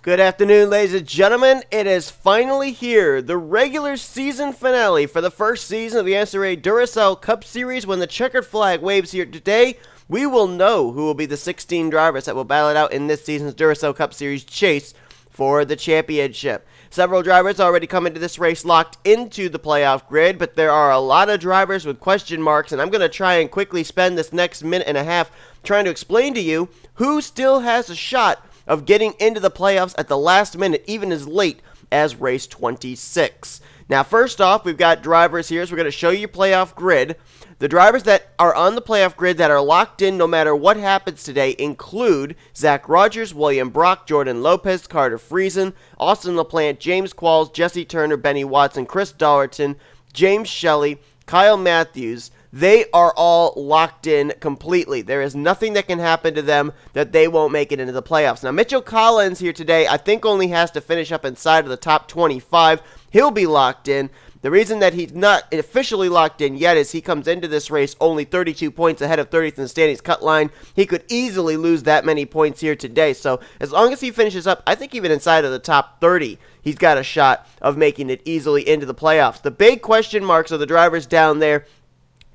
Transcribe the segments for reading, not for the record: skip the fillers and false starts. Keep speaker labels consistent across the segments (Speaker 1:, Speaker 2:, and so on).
Speaker 1: Good afternoon, ladies and gentlemen. It is finally here, the regular season finale for the first season of the NNSCRA Duracell Cup Series. When the checkered flag waves here today, we will know who will be the 16 drivers that will battle it out in this season's Duracell Cup Series chase for the championship. Several drivers already come into this race locked into the playoff grid, but there are a lot of drivers with question marks, and I'm going to try and quickly spend this next minute and a half trying to explain to you who still has a shot of getting into the playoffs at the last minute, even as late as race 26. Now, first off, we've got drivers here, so we're going to show you playoff grid. The drivers that are on the playoff grid that are locked in no matter what happens today include Zach Rogers, William Brock, Jordan Lopez, Carter Friesen, Austin LaPlante, J Qualls, Jesse Turner, Benny Watson, C Dollerton, J Shelly, K Mathews. They are all locked in completely. There is nothing that can happen to them that they won't make it into the playoffs. Now, Mitchell Collins here today, I think only has to finish up inside of the top 25. He'll be locked in. The reason that he's not officially locked in yet is he comes into this race only 32 points ahead of 30th in the standings cut line. He could easily lose that many points here today. So as long as he finishes up, I think even inside of the top 30, he's got a shot of making it easily into the playoffs. The big question marks are the drivers down there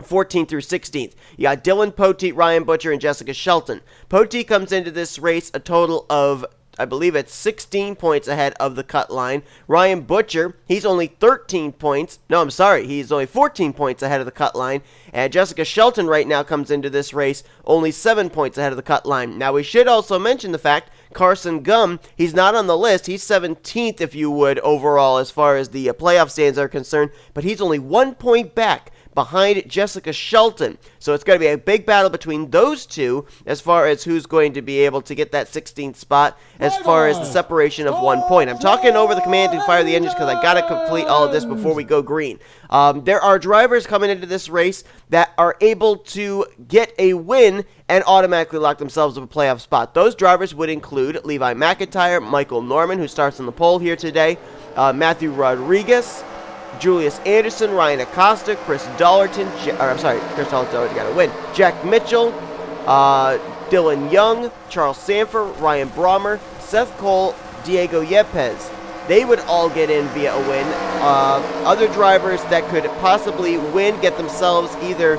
Speaker 1: 14th through 16th. You got Dylan Poteet, Ryan Butcher, and J Shelton. Poteet comes into this race a total of, I believe it's 16 points ahead of the cut line. Ryan Butcher, he's only 13 points. No, I'm sorry, he's only 14 points ahead of the cut line. And J Shelton right now comes into this race only 7 points ahead of the cut line. Now, we should also mention the fact Carson Gum, he's not on the list. He's 17th, if you would, overall as far as the playoff stands are concerned. But he's only 1 point back behind J Shelton. So it's going to be a big battle between those two as far as who's going to be able to get that 16th spot as far as the separation of 1 point. I'm talking over the command to fire the engines because I got to complete all of this before we go green. There are drivers coming into this race that are able to get a win and automatically lock themselves up a playoff spot. Those drivers would include Levi McIntire, Michael Norman, who starts on the pole here today, Matthew Rodriguez, Julius Anderson, Ryan Acosta, Chris Dollerton, Chris Dollerton already got a win, Jack Mitchell, Dylan Young, Charles Sandfer, Ryan Brommer, Seth Cole, Diego Yepes. They would all get in via a win. Other drivers that could possibly win, get themselves either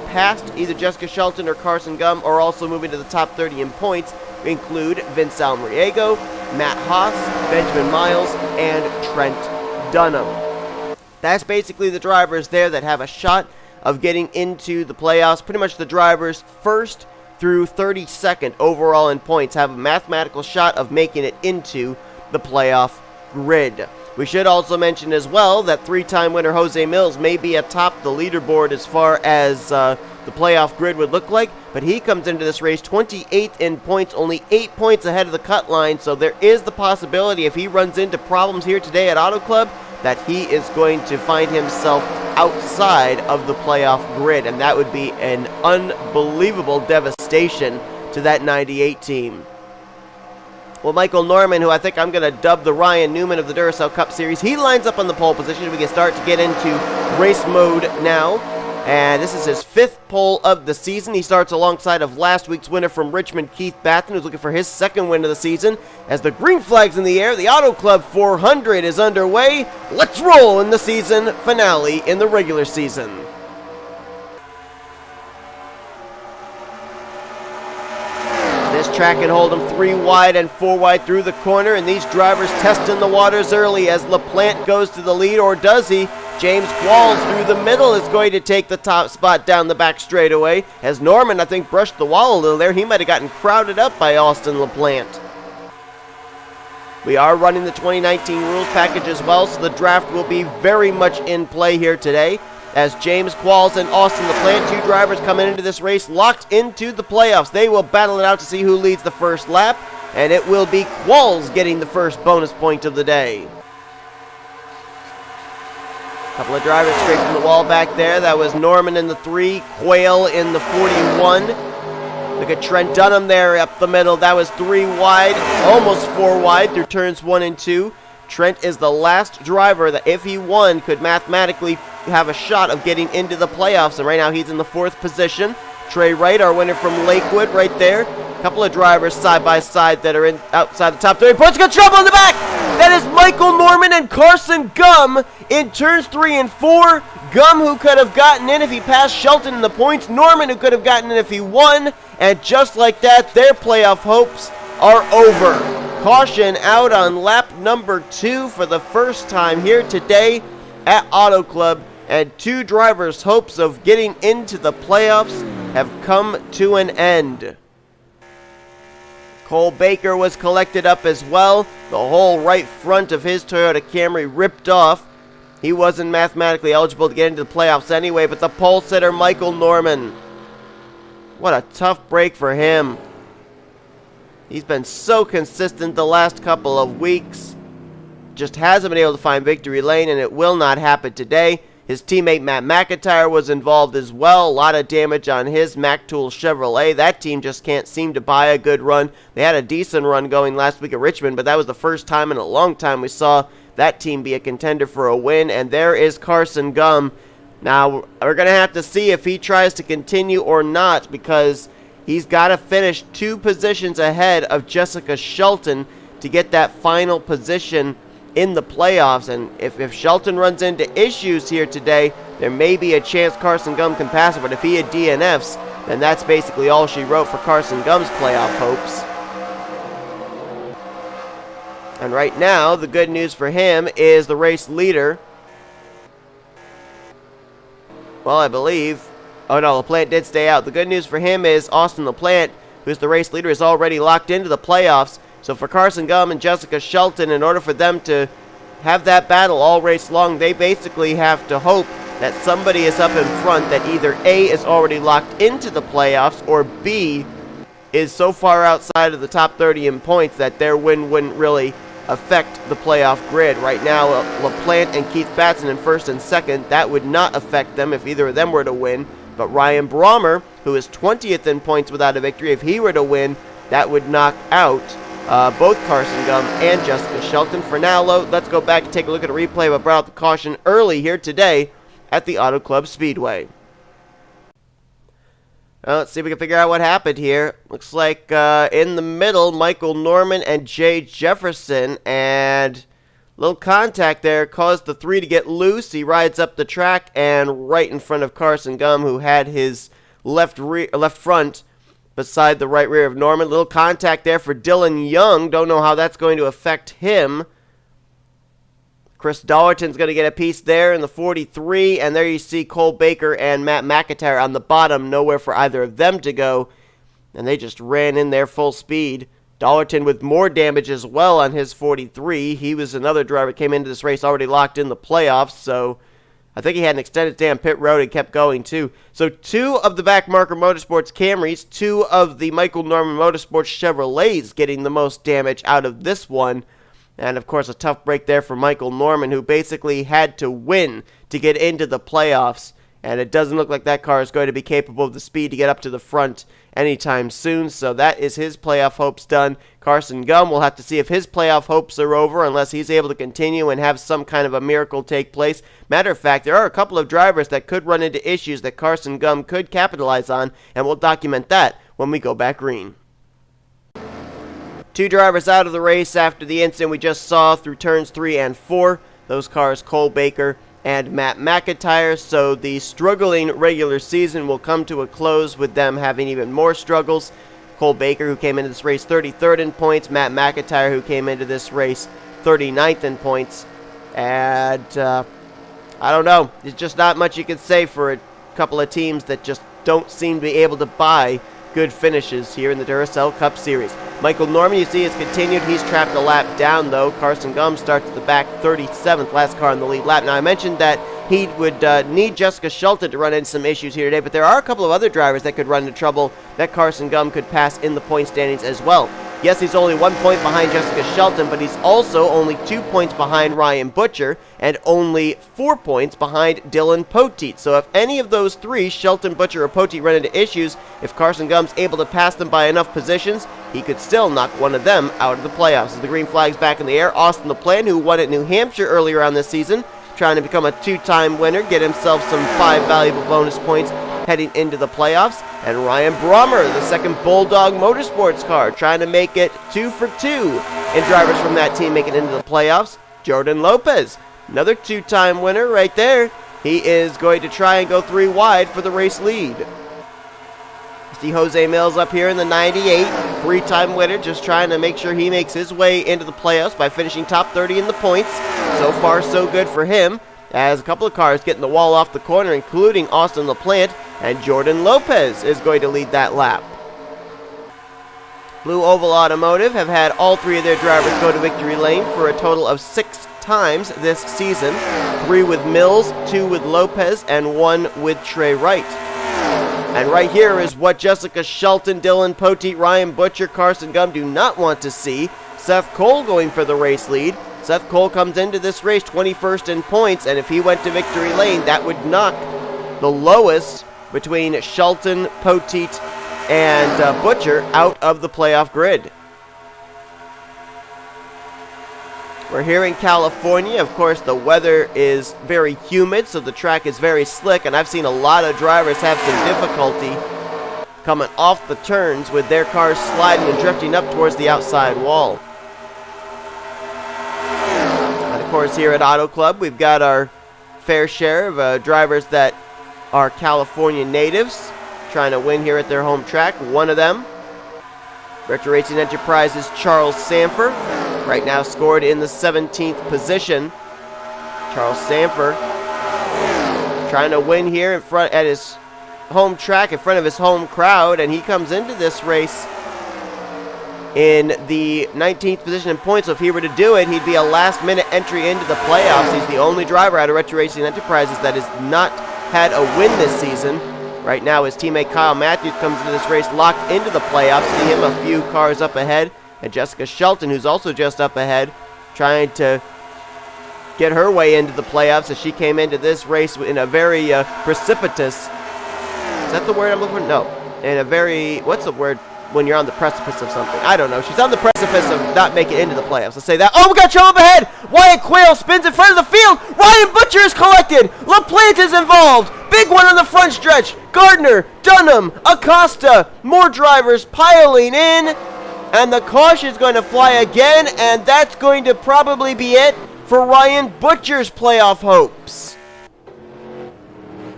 Speaker 1: past either J Shelton or Carson Gum, or also moving to the top 30 in points, include V Almariego, Matt Haas, Benjamin Miles, and Trent Dunham. That's basically the drivers there that have a shot of getting into the playoffs. Pretty much the drivers first through 32nd overall in points have a mathematical shot of making it into the playoff grid. We should also mention as well that three-time winner J Millz may be atop the leaderboard as far as the playoff grid would look like, but he comes into this race 28th in points, only 8 points ahead of the cut line, so there is the possibility if he runs into problems here today at Auto Club that he is going to find himself outside of the playoff grid, and that would be an unbelievable devastation to that 98 team. Well, Michael Norman, who I think I'm going to dub the Ryan Newman of the Duracell Cup Series, he lines up on the pole position. We can start to get into race mode now. And this is his 5th pole of the season. He starts alongside of last week's winner from Richmond, K Batson, who's looking for his 2nd win of the season. As the green flag's in the air, the Auto Club 400 is underway. Let's roll in the season finale in the regular season. This track can hold them 3 wide and 4 wide through the corner, and these drivers testing the waters early as LaPlante goes to the lead, or does he? J Qualls through the middle is going to take the top spot down the back straightaway. As Norman, I think, brushed the wall a little there. He might have gotten crowded up by Austin LaPlante. We are running the 2019 rules package as well, so the draft will be very much in play here today. As J Qualls and Austin LaPlante, 2 drivers coming into this race, locked into the playoffs. They will battle it out to see who leads the first lap, and it will be Qualls getting the first bonus point of the day. Couple of drivers straight from the wall back there. That was Norman in the 3, Quail in the 41. Look at Trent Dunham there up the middle. That was 3 wide, almost 4 wide through turns 1 and 2. Trent is the last driver that, if he won, could mathematically have a shot of getting into the playoffs. And right now he's in the 4th position. T Wright, our winner from Lakewood, right there. Couple of drivers side by side that are outside the top 30 points. Got trouble in the back. That is Michael Norman and Carson Gum in turns 3 and 4. Gum, who could have gotten in if he passed Shelton in the points. Norman, who could have gotten in if he won. And just like that, their playoff hopes are over. Caution out on lap number 2 for the first time here today at Auto Club. And 2 drivers' hopes of getting into the playoffs have come to an end. Cole Baker was collected up as well. The whole right front of his Toyota Camry ripped off. He wasn't mathematically eligible to get into the playoffs anyway, but the pole sitter Michael Norman. What a tough break for him. He's been so consistent the last couple of weeks. Just hasn't been able to find victory lane, and it will not happen today. His teammate Matt McIntire was involved as well. A lot of damage on his Mac Tool Chevrolet. That team just can't seem to buy a good run. They had a decent run going last week at Richmond, but that was the first time in a long time we saw that team be a contender for a win. And there is Carson Gum. Now, we're going to have to see if he tries to continue or not, because he's got to finish 2 positions ahead of Jessica Shelton to get that final position in the playoffs. And if Shelton runs into issues here today, there may be a chance Carson Gum can pass it, but if he had DNFs, then that's basically all she wrote for Carson Gum's playoff hopes. And right now, the good news for him is the race leader. Well, I believe... Oh no, LaPlante did stay out. The good news for him is Austin LaPlante, who's the race leader, is already locked into the playoffs. So for Carson Gum and Jessica Shelton, in order for them to have that battle all race long, they basically have to hope that somebody is up in front that either A, is already locked into the playoffs, or B, is so far outside of the top 30 in points that their win wouldn't really affect the playoff grid. Right now, LaPlante and K Batson in first and second, that would not affect them if either of them were to win. But R Brommer, who is 20th in points without a victory, if he were to win, that would knock out both Carson Gum and Jessica Shelton. For now, let's go back and take a look at a replay of what brought out the caution early here today at the Auto Club Speedway. Let's see if we can figure out what happened here. Looks like in the middle, Michael Norman and J Jefferson, and little contact there caused the 3 to get loose. He rides up the track and right in front of Carson Gum, who had his left front beside the right rear of Norman. Little contact there for Dylan Young. Don't know how that's going to affect him. Chris Dollerton's going to get a piece there in the 43. And there you see Cole Baker and Matt McIntire on the bottom. Nowhere for either of them to go. And they just ran in there full speed. Dollerton with more damage as well on his 43. He was another driver that came into this race already locked in the playoffs. So I think he had an extended damn pit road and kept going too. So 2 of the Back Marker Motorsports Camrys, 2 of the Michael Norman Motorsports Chevrolets getting the most damage out of this one. And of course a tough break there for Michael Norman, who basically had to win to get into the playoffs. And it doesn't look like that car is going to be capable of the speed to get up to the front anytime soon. So that is his playoff hopes done. Carson Gum, will have to see if his playoff hopes are over unless he's able to continue and have some kind of a miracle take place. Matter of fact, there are a couple of drivers that could run into issues that Carson Gum could capitalize on, and we'll document that when we go back green. 2 drivers out of the race after the incident we just saw through turns 3 and 4. Those cars, Cole Baker and Matt McIntire. So the struggling regular season will come to a close with them having even more struggles. Cole Baker, who came into this race 33rd in points. Matt McIntire, who came into this race 39th in points. And I don't know. There's just not much you can say for a couple of teams that just don't seem to be able to buy good finishes here in the Duracell Cup Series. Michael Norman, you see, has continued. He's trapped a lap down, though. Carson Gum starts at the back, 37th, last car in the lead lap. Now, I mentioned that he would need Jessica Shelton to run into some issues here today, but there are a couple of other drivers that could run into trouble that Carson Gum could pass in the point standings as well. Yes, he's only 1 point behind Jessica Shelton, but he's also only 2 points behind Ryan Butcher and only 4 points behind Dylan Poteet. So if any of those 3, Shelton, Butcher, or Poteet, run into issues, if Carson Gum's able to pass them by enough positions, he could still knock one of them out of the playoffs. As the green flag's back in the air, Austin LaPlante, who won at New Hampshire earlier on this season, trying to become a 2-time winner, get himself some 5 valuable bonus points heading into the playoffs. And Ryan Brommer, the second Bulldog Motorsports car, trying to make it 2 for 2 in drivers from that team making it into the playoffs. Jordan Lopez, another 2-time winner right there. He is going to try and go 3 wide for the race lead. See Jose Millz up here in the 98, 3-time winner, just trying to make sure he makes his way into the playoffs by finishing top 30 in the points. So far, so good for him, as a couple of cars getting the wall off the corner, including Austin LaPlante, and Jordan Lopez is going to lead that lap. Blue Oval Automotive have had all 3 of their drivers go to victory lane for a total of 6 times this season. 3 with Millz, 2 with Lopez, and 1 with T Wright. And right here is what Jessica Shelton, Dylan Poteet, Ryan Butcher, Carson Gum do not want to see. Seth Cole going for the race lead. Seth Cole comes into this race 21st in points, and if he went to victory lane, that would knock the lowest between Shelton, Poteet, and Butcher out of the playoff grid. We're here in California. Of course, the weather is very humid, so the track is very slick, and I've seen a lot of drivers have some difficulty coming off the turns with their cars sliding and drifting up towards the outside wall. And of course, here at Auto Club, we've got our fair share of drivers that are California natives trying to win here at their home track. One of them, Retro Racing Enterprises' Charles Sandfer, right now scored in the 17th position. Charles Sandfer trying to win here in front at his home track in front of his home crowd, and he comes into this race in the 19th position in points. So if he were to do it, he'd be a last-minute entry into the playoffs. He's the only driver out of Retro Racing Enterprises that has not had a win this season. Right now, his teammate K Mathews comes into this race locked into the playoffs. See him a few cars up ahead. And Jessica Shelton, who's also just up ahead, trying to get her way into the playoffs as she came into this race in a very precipitous... Is that the word I'm looking for? No. In a very... What's the word when you're on the precipice of something? I don't know. She's on the precipice of not making it into the playoffs. Let's say that. Oh, we got trouble up ahead! Wyatt Quail spins in front of the field! Ryan Butcher is collected! LaPlante is involved! Big one on the front stretch! Gardner, Dunham, Acosta, more drivers piling in! And the caution is going to fly again, and that's going to probably be it for Ryan Butcher's playoff hopes.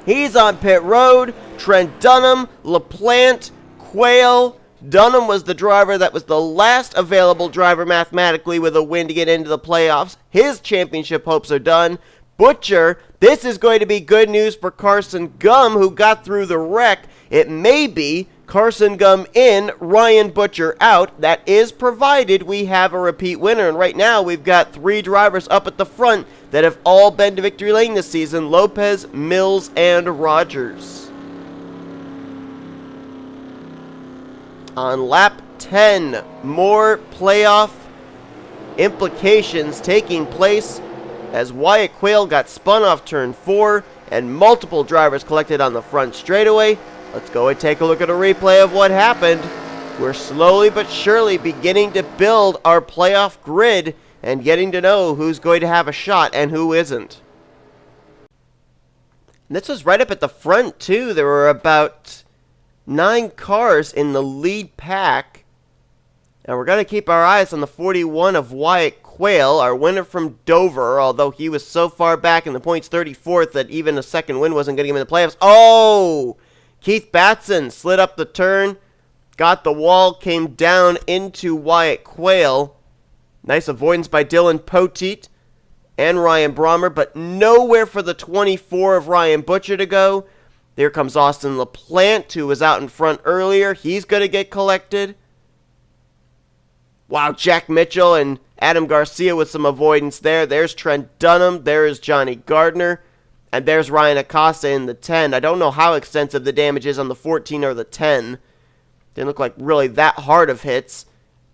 Speaker 1: He's on pit road. Trent Dunham, LaPlante, Quail. Dunham was the driver that was the last available driver mathematically with a win to get into the playoffs. His championship hopes are done. Butcher, this is going to be good news for Carson Gum, who got through the wreck. It may be Carson Gum in, Ryan Butcher out. That is provided we have a repeat winner. And right now we've got 3 drivers up at the front that have all been to victory lane this season: Lopez, Millz, and Rogers. On lap 10, more playoff implications taking place as Wyatt Quail got spun off turn 4 and multiple drivers collected on the front straightaway. Let's go and take a look at a replay of what happened. We're slowly but surely beginning to build our playoff grid and getting to know who's going to have a shot and who isn't. And this was right up at the front too. There were about 9 cars in the lead pack. And we're going to keep our eyes on the 41 of Wyatt Quail, our winner from Dover, although he was so far back in the points, 34th, that even a second win wasn't getting him in the playoffs. Oh! Keith Batson slid up the turn, got the wall, came down into Wyatt Quail. Nice avoidance by Dylan Poteet and Ryan Brommer, but nowhere for the 24 of Ryan Butcher to go. There comes Austin LaPlante, who was out in front earlier. He's going to get collected. Wow, Jack Mitchell and Adam Garcia with some avoidance there. There's Trent Dunham. There's Johnny Gardner. And there's Ryan Acosta in the 10. I don't know how extensive the damage is on the 14 or the 10. Didn't look like really that hard of hits.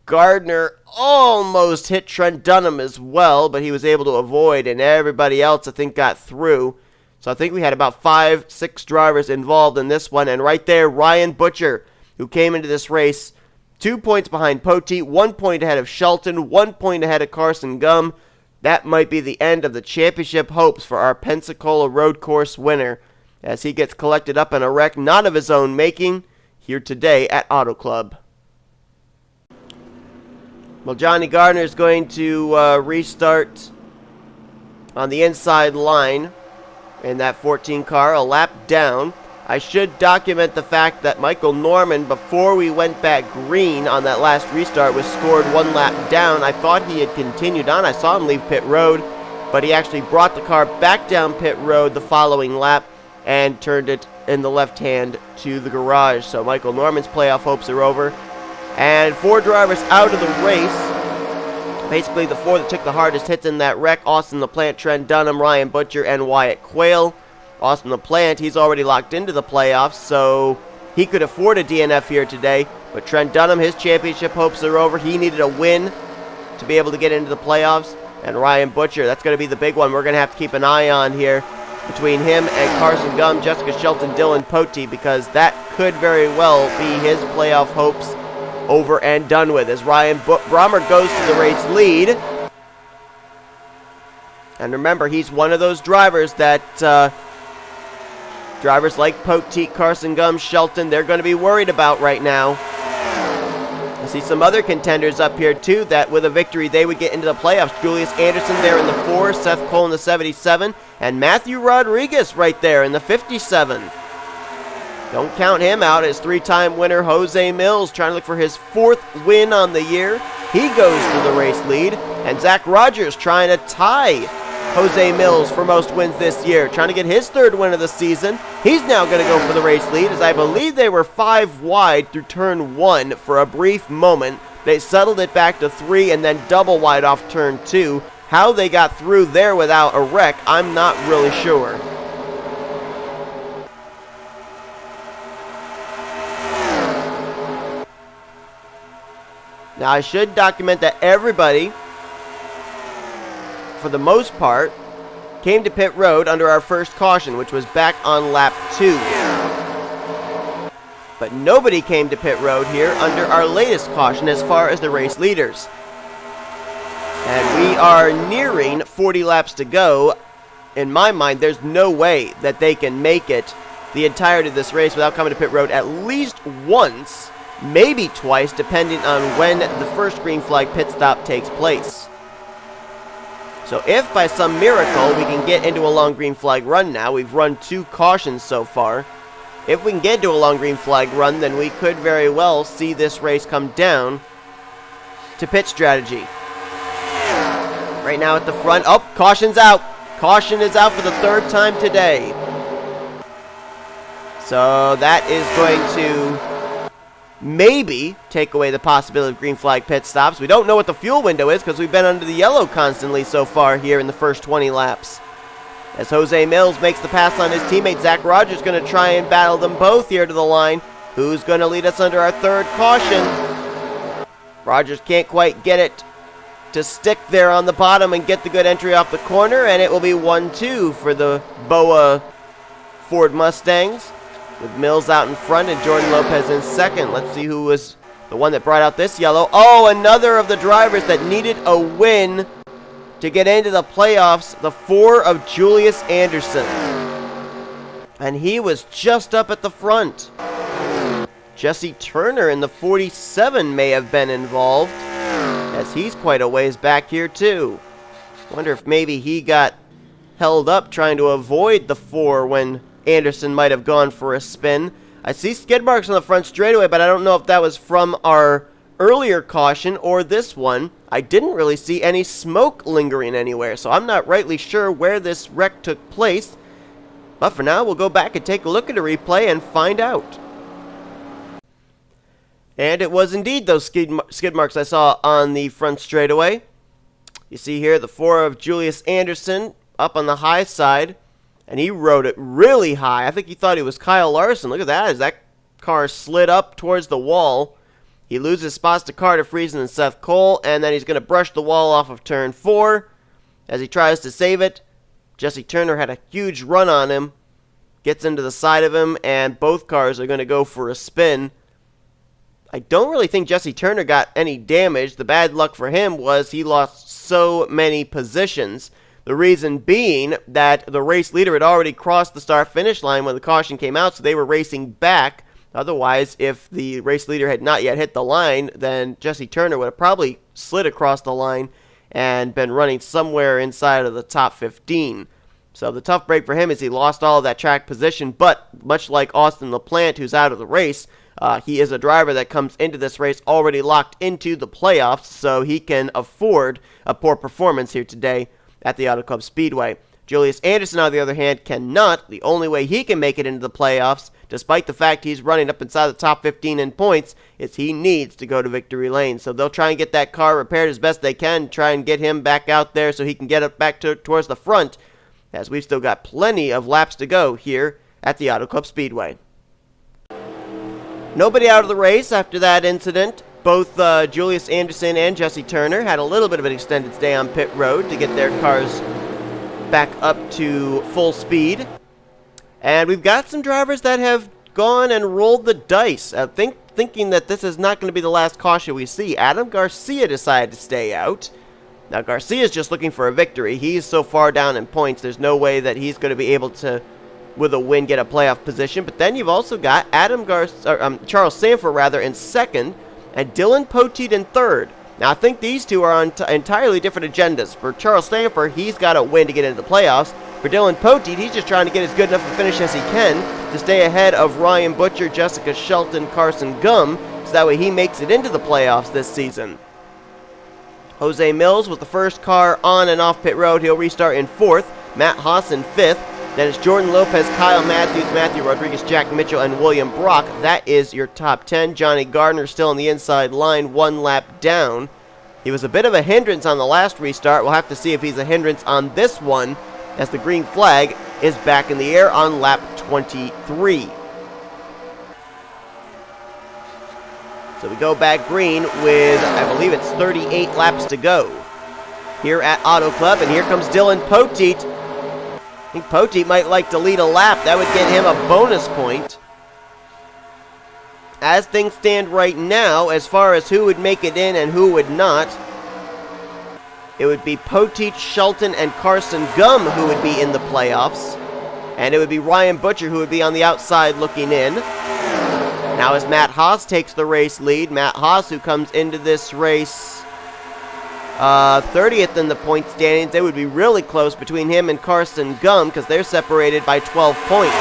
Speaker 1: Gardner almost hit Trent Dunham as well, but he was able to avoid, and everybody else, I think, got through. So I think we had about 5-6 drivers involved in this one. And right there, Ryan Butcher, who came into this race 2 points behind Poteet, 1 point ahead of Shelton, 1 point ahead of Carson Gum. That might be the end of the championship hopes for our Pensacola Road Course winner. as he gets collected up in a wreck not of his own making here today at Auto Club. Well, Johnny Gardner is going to restart on the inside line in that 14 car, a lap down. I should document the fact that Michael Norman, before we went back green on that last restart, was scored 1 lap down. I thought he had continued on. I saw him leave pit road, but he actually brought the car back down pit road the following lap and turned it in the left hand to the garage. So Michael Norman's playoff hopes are over. And 4 drivers out of the race. Basically the 4 that took the hardest hits in that wreck: Austin LaPlante, Trent Dunham, Ryan Butcher, and Wyatt Quail. Austin LaPlante, he's already locked into the playoffs, so he could afford a DNF here today. But Trent Dunham, his championship hopes are over. He needed a win to be able to get into the playoffs. And Ryan Butcher, that's going to be the big one we're going to have to keep an eye on here between him and Carson Gum, Jessica Shelton, Dylan Poteet, because that could very well be his playoff hopes over and done with, as Ryan Brommer goes to the race lead. And remember, he's one of those drivers that drivers like Poteet, Carson Gum, Shelton, they're going to be worried about right now. I see some other contenders up here too that with a victory they would get into the playoffs. Julius Anderson there in the 4, Seth Cole in the 77, and Matthew Rodriguez right there in the 57. Don't count him out as 3-time winner J Millz, trying to look for his 4th win on the year. He goes to the race lead, and Zach Rogers trying to tie J Millz for most wins this year, trying to get his 3rd win of the season. He's now going to go for the race lead, as I believe they were 5 wide through turn 1 for a brief moment. They settled it back to 3 and then double wide off turn 2. How they got through there without a wreck, I'm not really sure. Now I should document that everybody, for the most part, came to pit road under our first caution, which was back on lap 2. But nobody came to pit road here under our latest caution as far as the race leaders. And we are nearing 40 laps to go. In my mind, there's no way that they can make it the entirety of this race without coming to pit road at least once, maybe twice, depending on when the first green flag pit stop takes place. So if by some miracle we can get into a long green flag run now, we've run 2 cautions so far. If we can get into a long green flag run, then we could very well see this race come down to pit strategy. Right now at the front, oh, caution's out. Caution is out for the 3rd time today. So that is going to maybe take away the possibility of green flag pit stops. We don't know what the fuel window is because we've been under the yellow constantly so far here in the first 20 laps. As J Millz makes the pass on his teammate, Zach Rogers going to try and battle them both here to the line. Who's going to lead us under our 3rd caution? Rogers can't quite get it to stick there on the bottom and get the good entry off the corner, and it will be 1-2 for the BOA Ford Mustangs, with Millz out in front and Jordan Lopez in 2nd. Let's see who was the one that brought out this yellow. Oh, another of the drivers that needed a win to get into the playoffs, the 4 of Julius Anderson. And he was just up at the front. Jesse Turner in the 47 may have been involved, as he's quite a ways back here too. Wonder if maybe he got held up trying to avoid the 4 when Anderson might have gone for a spin. I see skid marks on the front straightaway, but I don't know if that was from our earlier caution or this one. I didn't really see any smoke lingering anywhere, so I'm not rightly sure where this wreck took place. But for now, we'll go back and take a look at a replay and find out. And it was indeed those skid marks I saw on the front straightaway. You see here the 4 of Julius Anderson up on the high side, and he rode it really high. I think he thought he was Kyle Larson. Look at that, as that car slid up towards the wall. He loses spots to Carter Friesen and Seth Cole, and then he's going to brush the wall off of turn 4 as he tries to save it. Jesse Turner had a huge run on him, gets into the side of him, and both cars are going to go for a spin. I don't really think Jesse Turner got any damage. The bad luck for him was he lost so many positions. The reason being that the race leader had already crossed the start-finish line when the caution came out, so they were racing back. Otherwise, if the race leader had not yet hit the line, then Jesse Turner would have probably slid across the line and been running somewhere inside of the top 15. So the tough break for him is he lost all of that track position, but much like Austin LaPlante, who's out of the race, he is a driver that comes into this race already locked into the playoffs, so he can afford a poor performance here today at the Auto Club Speedway. Julius Anderson, on the other hand, cannot. The only way he can make it into the playoffs, despite the fact he's running up inside the top 15 in points, is he needs to go to victory lane. So they'll try and get that car repaired as best they can, try and get him back out there so he can get it back towards the front, as we've still got plenty of laps to go here at the Auto Club Speedway. Nobody out of the race after that incident. Both Julius Anderson and Jesse Turner had a little bit of an extended stay on pit road to get their cars back up to full speed. And we've got some drivers that have gone and rolled the dice, thinking that this is not going to be the last caution we see. Adam Garcia decided to stay out. Now, Garcia's just looking for a victory. He's so far down in points, there's no way that he's going to be able to, with a win, get a playoff position. But then you've also got Charles Sandfer in second, and Dylan Poteet in third. Now, I think these two are on entirely different agendas. For Charles Sandfer, he's got to win to get into the playoffs. For Dylan Poteet, he's just trying to get as good enough a finish as he can to stay ahead of Ryan Butcher, Jessica Shelton, Carson Gum, so that way he makes it into the playoffs this season. Jose Millz was the first car on and off pit road. He'll restart in fourth. Matt Haas in fifth. Then it's Jordan Lopez, Kyle Mathews, Matthew Rodriguez, Jack Mitchell, and William Brock. That is your top 10. Johnny Gardner still on the inside line, one lap down. He was a bit of a hindrance on the last restart. We'll have to see if he's a hindrance on this one, as the green flag is back in the air on lap 23. So we go back green with, I believe it's 38 laps to go here at Auto Club, and here comes Dylan Poteet. I think Poteet might like to lead a lap. That would get him a bonus point. As things stand right now, as far as who would make it in and who would not, it would be Poteet, Shelton, and Carson Gum who would be in the playoffs. And it would be Ryan Butcher who would be on the outside looking in. Now as Matt Haas takes the race lead, Matt Haas, who comes into this race 30th in the point standings, it would be really close between him and Carson Gum because they're separated by 12 points.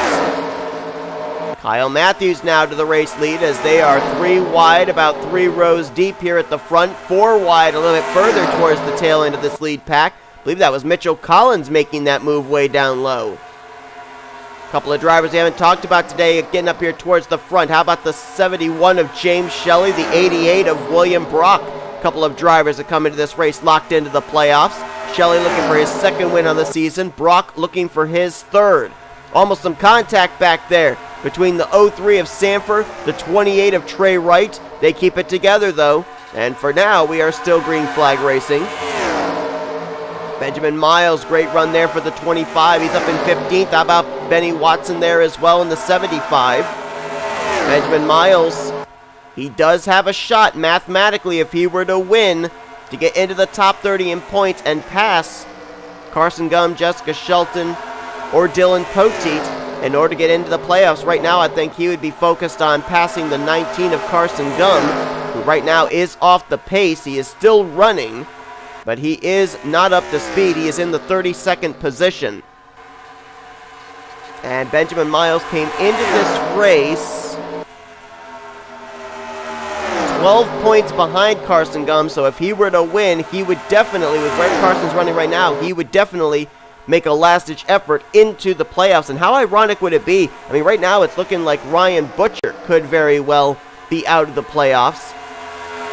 Speaker 1: Kyle Mathews now to the race lead as they are 3 wide, about 3 rows deep here at the front, 4 wide a little bit further towards the tail end of this lead pack. I believe that was Mitchell Collins making that move way down low. A couple of drivers we haven't talked about today getting up here towards the front. How about the 71 of James Shelly, the 88 of William Brock? A couple of drivers that come into this race locked into the playoffs. Shelly looking for his second win on the season. Brock looking for his third. Almost some contact back there between the 03 of Sandfer, the 28 of T Wright. They keep it together though. And for now, we are still green flag racing. Benjamin Miles, great run there for the 25. He's up in 15th. How about Benny Watson there as well in the 75? Benjamin Miles, he does have a shot mathematically if he were to win to get into the top 30 in points and pass Carson Gum, Jessica Shelton, or Dylan Poteet in order to get into the playoffs. Right now, I think he would be focused on passing the 19 of Carson Gum, who right now is off the pace. He is still running, but he is not up to speed. He is in the 32nd position. And Benjamin Miles came into this race 12 points behind Carson Gum, so if he were to win, he would definitely, with where Carson's running right now, he would definitely make a last-ditch effort into the playoffs. And how ironic would it be? I mean, right now it's looking like Ryan Butcher could very well be out of the playoffs.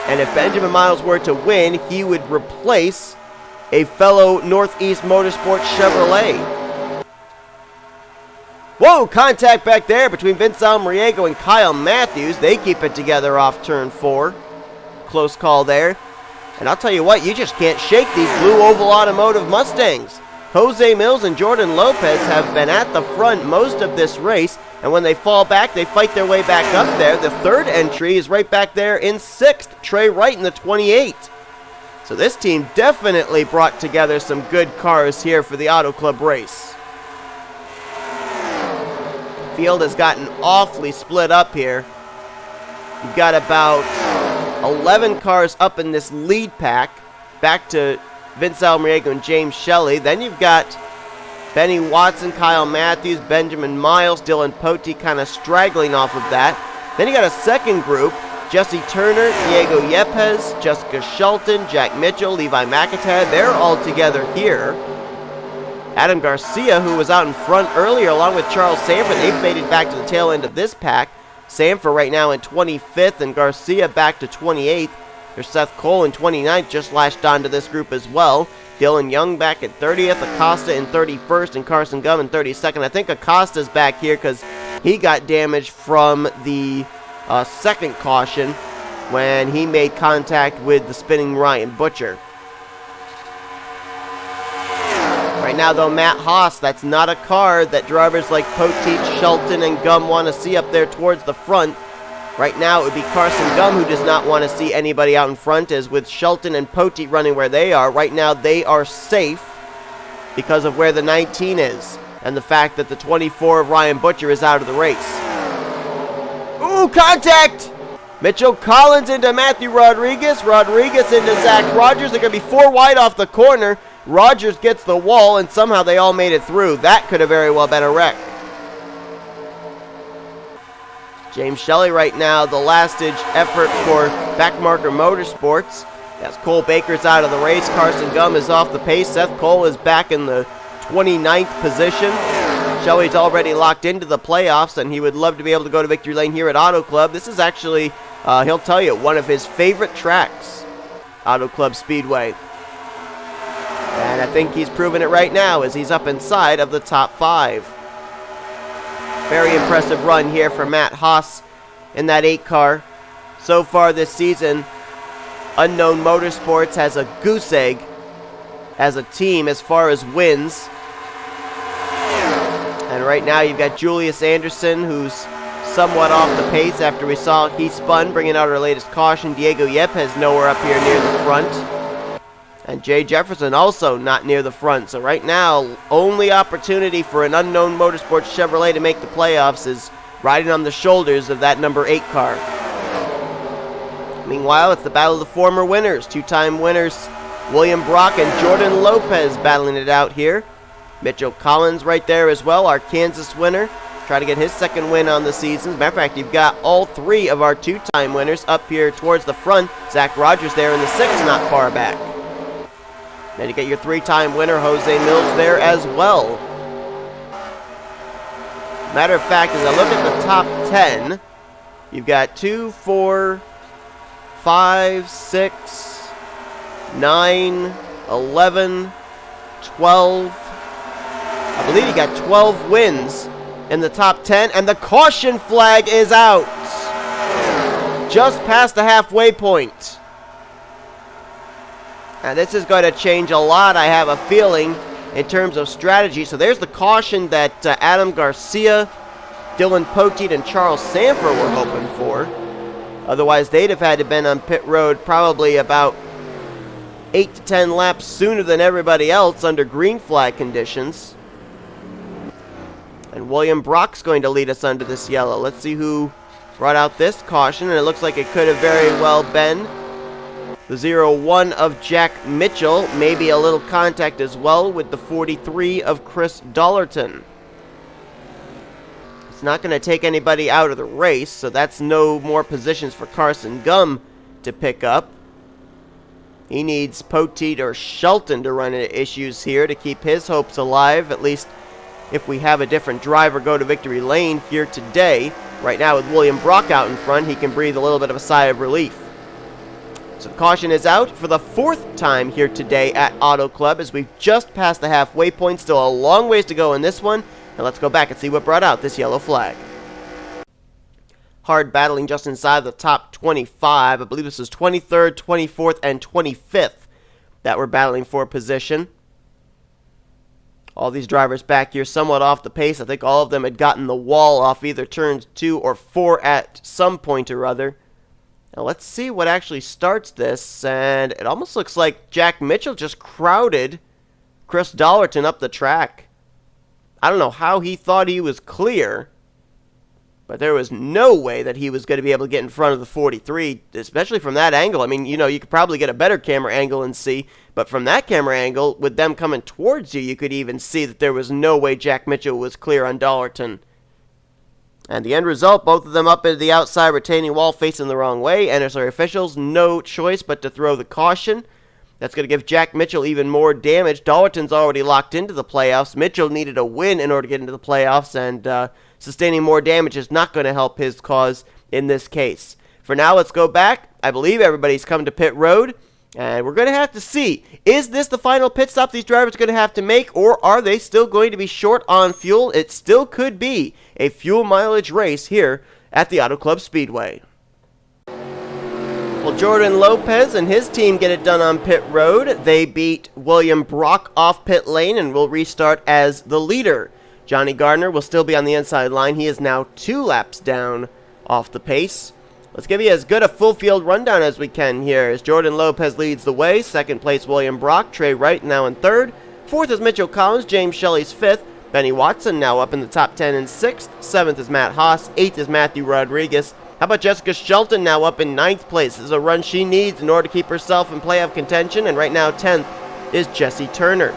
Speaker 1: And if Benjamin Miles were to win, he would replace a fellow Northeast Motorsports Chevrolet. Whoa, contact back there between V Almariego and Kyle Mathews. They keep it together off turn 4. Close call there. And I'll tell you what, you just can't shake these Blue Oval Automotive Mustangs. Jose Millz and Jordan Lopez have been at the front most of this race, and when they fall back, they fight their way back up there. The third entry is right back there in 6th, T Wright in the 28. So this team definitely brought together some good cars here for the Auto Club race. Field has gotten awfully split up here. You've got about 11 cars up in this lead pack, back to V Almariego and J Shelly. Then you've got Benny Watson, K Mathews, Benjamin Miles, Dylan Poteet kind of straggling off of that. Then you got a second group, Jesse Turner, Diego Yepes, Jessica Shelton, Jack Mitchell, Levi McIntire. They're all together here. Adam Garcia, who was out in front earlier along with Charles Sandfer, they faded back to the tail end of this pack. Sandfer right now in 25th and Garcia back to 28th. There's Seth Cole in 29th, just latched onto this group as well. Dylan Young back at 30th, Acosta in 31st, and Carson Gum in 32nd. I think Acosta's back here because he got damaged from the second caution when he made contact with the spinning Ryan Butcher. Right now, though, Matt Haas, that's not a car that drivers like Poteet, Shelton, and Gum want to see up there towards the front. Right now, it would be Carson Gum who does not want to see anybody out in front, as with Shelton and Poteet running where they are. Right now, they are safe because of where the 19 is and the fact that the 24 of Ryan Butcher is out of the race. Ooh, contact! Mitchell Collins into Matthew Rodriguez. Rodriguez into Zach Rogers. They're going to be 4 wide off the corner. Rogers gets the wall, and somehow they all made it through. That could have very well been a wreck. James Shelly right now, the last-ditch effort for Backmarker Motorsports. As Cole Baker's out of the race, Carson Gum is off the pace. Seth Cole is back in the 29th position. Shelly's already locked into the playoffs, and he would love to be able to go to victory lane here at Auto Club. This is actually, he'll tell you, one of his favorite tracks, Auto Club Speedway. And I think he's proven it right now as he's up inside of the top 5. Very impressive run here for Matt Haas in that 8 car. So far this season, Unknown Motorsports has a goose egg as a team as far as wins. And right now you've got Julius Anderson, who's somewhat off the pace after we saw he spun, bringing out our latest caution. Diego Yepes nowhere up here near the front. And J Jefferson also not near the front. So right now, only opportunity for an Unknown Motorsports Chevrolet to make the playoffs is riding on the shoulders of that number 8 car. Meanwhile, it's the battle of the former winners. 2-time winners William Brock and Jordan Lopez battling it out here. Mitchell Collins right there as well, our Kansas winner. Try to get his second win on the season. As a matter of fact, you've got all 3 of our 2-time winners up here towards the front. Zach Rogers there in the 6th, not far back. Then you get your 3-time winner, Jose Millz, there as well. Matter of fact, as I look at the top 10, you've got 2, 4, 5, 6, 9, 11, 12. I believe you got 12 wins in the top 10, and the caution flag is out. Just past the halfway point. And this is going to change a lot, I have a feeling, in terms of strategy. So there's the caution that Adam Garcia, Dylan Poteet, and Charles Sandfer were hoping for. Otherwise, they'd have had to been on pit road probably about 8 to 10 laps sooner than everybody else under green flag conditions. And William Brock's going to lead us under this yellow. Let's see who brought out this caution, and it looks like it could have very well been the 0-1 of Jack Mitchell, maybe a little contact as well with the 43 of Chris Dollerton. It's not going to take anybody out of the race, so that's no more positions for Carson Gum to pick up. He needs Poteet or Shelton to run into issues here to keep his hopes alive, at least if we have a different driver go to victory lane here today. Right now with William Brock out in front, he can breathe a little bit of a sigh of relief. So caution is out for the 4th time here today at Auto Club as we've just passed the halfway point. Still a long ways to go in this one. And let's go back and see what brought out this yellow flag. Hard battling just inside the top 25. I believe this is 23rd, 24th, and 25th that were battling for position. All these drivers back here somewhat off the pace. I think all of them had gotten the wall off either turns 2 or 4 at some point or other. Now let's see what actually starts this, and it almost looks like Jack Mitchell just crowded Chris Dollerton up the track. I don't know how he thought he was clear, but there was no way that he was going to be able to get in front of the 43, especially from that angle. I mean, you know, you could probably get a better camera angle and see, but from that camera angle, with them coming towards you, you could even see that there was no way Jack Mitchell was clear on Dollerton. And the end result, both of them up into the outside retaining wall facing the wrong way. NNSCRA officials, no choice but to throw the caution. That's going to give Jack Mitchell even more damage. Dollerton's already locked into the playoffs. Mitchell needed a win in order to get into the playoffs, and sustaining more damage is not going to help his cause in this case. For now, let's go back. I believe everybody's come to pit road, and we're going to have to see, is this the final pit stop these drivers are going to have to make, or are they still going to be short on fuel? It still could be a fuel mileage race here at the Auto Club Speedway. Well, Jordan Lopez and his team get it done on pit road. They beat William Brock off pit lane and will restart as the leader. J Gardner will still be on the inside line. He is now 2 laps down off the pace. Let's give you as good a full field rundown as we can here as Jordan Lopez leads the way. Second place, William Brock. J Wright now in third. Fourth is Mitchell Collins. James Shelly's fifth. Benny Watson now up in the top 10 in sixth. Seventh is Matt Haas. Eighth is Matthew Rodriguez. How about Jessica Shelton now up in ninth place? This is a run she needs in order to keep herself in playoff contention. And right now 10th is Jesse Turner.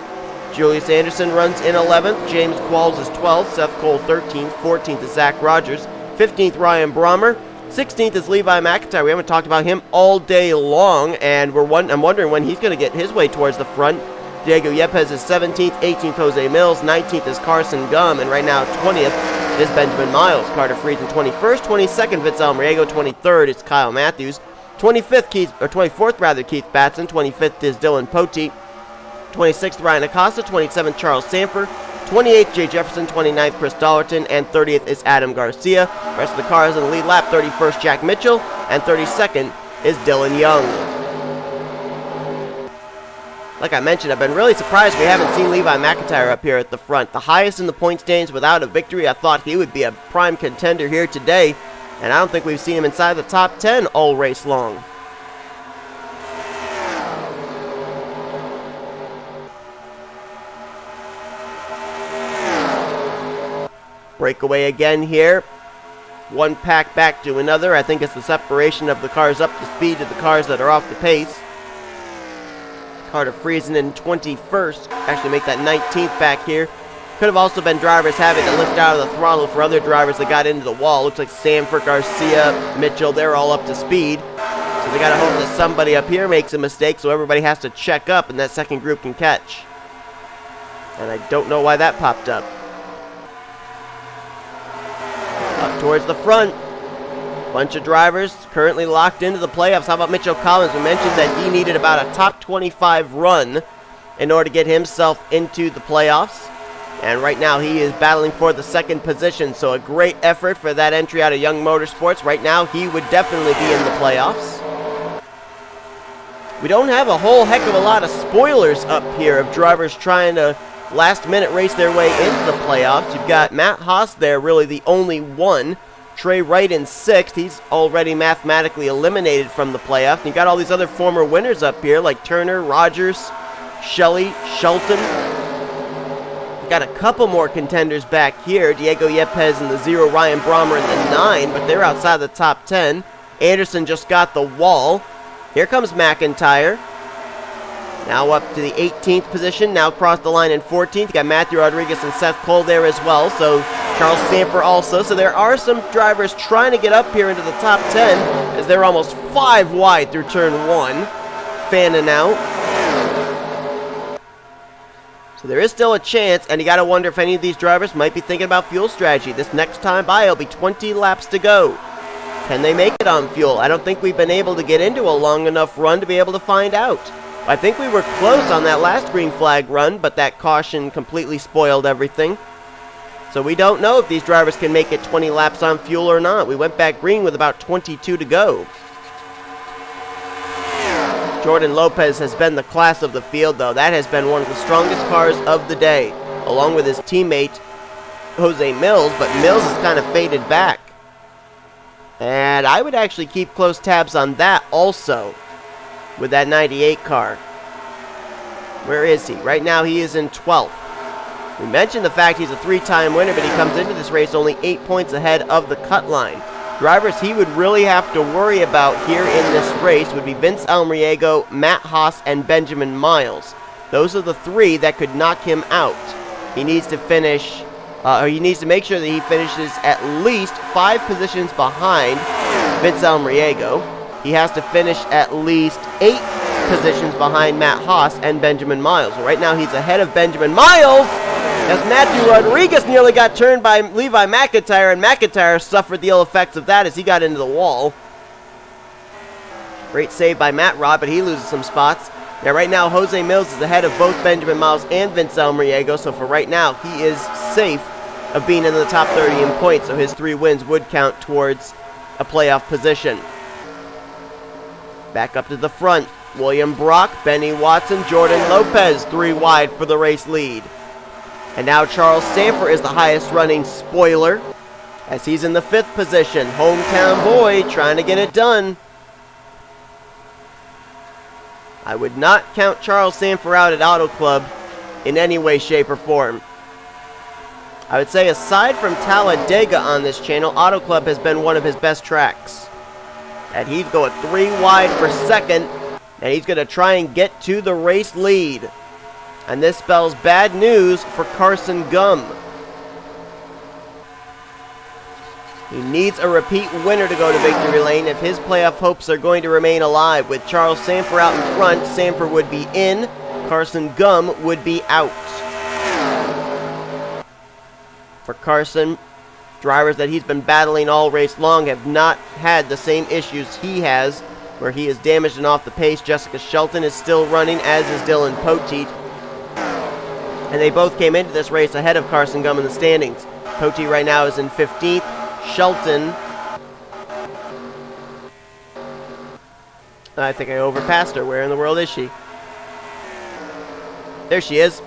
Speaker 1: Julius Anderson runs in 11th. J Qualls is 12th. Seth Cole 13th. 14th is Zach Rogers. 15th, R Brommer. 16th is Levi McIntire. We haven't talked about him all day long, and I'm wondering when he's going to get his way towards the front. Diego Yepes is 17th. 18th, J Millz. 19th is Carson Gum. And right now 20th is Benjamin Miles. Carter Friesen 21st. 22nd, V Almariego. 23rd is K Mathews. 24th, Keith Batson. 25th is D Poteet. 26th, R Acosta. 27th, Charles Sandfer. 28th, J Jefferson. 29th, Chris Dollerton. And 30th is A Garcia. The rest of the cars in the lead lap. 31st, Jack Mitchell. And 32nd is Dylan Young. Like I mentioned, I've been really surprised we haven't seen Levi McIntire up here at the front. The highest in the point standings without a victory. I thought he would be a prime contender here today. And I don't think we've seen him inside the top 10 all race long. Breakaway again here. One pack back to another. I think it's the separation of the cars up to speed to the cars that are off the pace. Carter Friesen in 21st. Actually make that 19th back here. Could have also been drivers having to lift out of the throttle for other drivers that got into the wall. Looks like Sandfer, Garcia, Mitchell, they're all up to speed. So they got to hope that somebody up here makes a mistake so everybody has to check up and that second group can catch. And I don't know why that popped up. Up towards the front. Bunch of drivers currently locked into the playoffs. How about Mitchell Collins? We mentioned that he needed about a top 25 run in order to get himself into the playoffs. And right now he is battling for the second position. So a great effort for that entry out of Young Motorsports. Right now he would definitely be in the playoffs. We don't have a whole heck of a lot of spoilers up here of drivers trying to last minute race their way into the playoffs. You've got Matt Haas there, really the only one. J Wright in 6th. He's already mathematically eliminated from the playoffs. And you got all these other former winners up here like Turner, Rogers, Shelly, Shelton. You got a couple more contenders back here. Diego Yepes in the 0, R Brommer in the 9, but they're outside the top 10. Anderson just got the wall. Here comes McIntire. Now up to the 18th position. Now across the line in 14th. You got Matthew Rodriguez and Seth Cole there as well. So Charles Sandfer also. So there are some drivers trying to get up here into the top 10 as they're almost 5 wide through turn 1. Fanning out. So there is still a chance, and you got to wonder if any of these drivers might be thinking about fuel strategy. This next time by, it'll be 20 laps to go. Can they make it on fuel? I don't think we've been able to get into a long enough run to be able to find out. I think we were close on that last green flag run, but that caution completely spoiled everything. So we don't know if these drivers can make it 20 laps on fuel or not. We went back green with about 22 to go. Jordan Lopez has been the class of the field, though. That has been one of the strongest cars of the day, along with his teammate, J Millz, but Millz has kind of faded back. And I would actually keep close tabs on that also with that 98 car. Where is he? Right now he is in 12th. We mentioned the fact he's a 3-time winner, but he comes into this race only 8 points ahead of the cut line. Drivers he would really have to worry about here in this race would be V Almariego, M Haas, and Benjamin Miles. Those are the 3 that could knock him out. He needs to finish, he needs to make sure that he finishes at least 5 positions behind V Almariego. He has to finish at least 8 positions behind M Haas and Benjamin Miles. Right now he's ahead of Benjamin Miles, as Matthew Rodriguez nearly got turned by Levi McIntire, and McIntire suffered the ill effects of that as he got into the wall. Great save by Matt Rod, but he loses some spots. Now right now J Millz is ahead of both Benjamin Miles and V Almariego, so for right now he is safe of being in the top 30 in points, so his 3 wins would count towards a playoff position. Back up to the front, William Brock, Benny Watson, Jordan Lopez, 3 wide for the race lead. And now Charles Sandfer is the highest running spoiler, as he's in the 5th position. Hometown boy trying to get it done. I would not count Charles Sandfer out at Auto Club in any way, shape, or form. I would say aside from Talladega on this channel, Auto Club has been one of his best tracks. And he's going 3 wide for 2nd, and he's going to try and get to the race lead. And this spells bad news for Carson Gum. He needs a repeat winner to go to victory lane if his playoff hopes are going to remain alive. With Charles Sandfer out in front, Sandfer would be in, Carson Gum would be out. For Carson, drivers that he's been battling all race long have not had the same issues he has, where he is damaged and off the pace. Jessica Shelton is still running, as is Dylan Poteet. And they both came into this race ahead of Carson Gum in the standings. Poteet right now is in 15th. Shelton, I think I overpassed her. Where in the world is she? There she is.